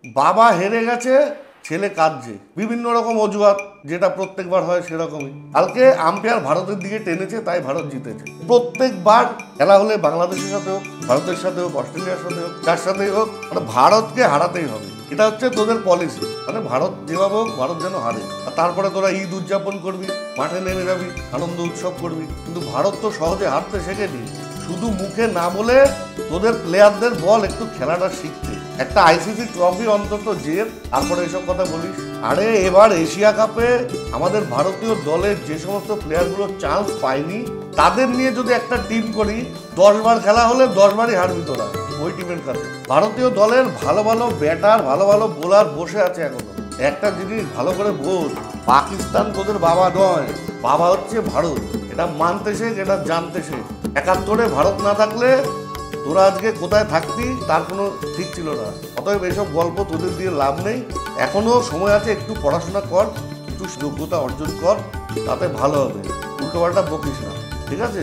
বাবা হেরে গেছে, ছেলে কাঁদছে, বিভিন্ন রকম অজুহাত, যেটা প্রত্যেকবার হয় সেরকমই। কালকে আম্পায়ার ভারতের দিকে টেনেছে, তাই ভারত জিতেছে। প্রত্যেকবার খেলা হলে বাংলাদেশের সাথে হোক, ভারতের সাথে হোক, অস্ট্রেলিয়ার সাথে হোক, যার সাথেই হোক, মানে ভারতকে হারাতেই হবে। এটা হচ্ছে তোদের পলিসি, মানে ভারত যেভাবে হোক ভারত যেন হারে। আর তারপরে তোরা ঈদ উদযাপন করবি, মাঠে নেমে যাবি, আনন্দ উৎসব করবি। কিন্তু ভারত তো সহজে হারতে শেখেনি। শুধু মুখে না বলে তোদের প্লেয়ারদের বল একটু খেলাটা শিখতে, একটা আইসিসি ট্রফি অন্তত জেত, তারপরে এসব কথা বলিস। আরে এবার এশিয়া কাপে আমাদের ভারতীয় দলের যে সমস্ত প্লেয়ারগুলো চান্স পায়নি, তাদের নিয়ে যদি একটা টিম করি, 10 বার খেলা হলে 10 বারই হারবি তোরা ওই টিমের কাছে। ভারতীয় দলের ভালো ভালো ব্যাটার, ভালো ভালো বোলার বসে আছে এখনো। একটা জিনিস ভালো করে বোঝ, পাকিস্তান তোদের বাবা নয়, বাবা হচ্ছে ভারত। এটা মানতে শেখ, এটা জানতে শেখ। 71-এ ভারত না থাকলে তোরা আজকে কোথায় থাকতি তার কোনো ঠিক ছিল না। অতএব এইসব গল্প তোদের দিয়ে লাভ নেই। এখনো সময় আছে, একটু পড়াশোনা কর, একটু যোগ্যতা অর্জন কর, তাতে ভালো হবে। উল্টোপাল্টা বকিস না, ঠিক আছে?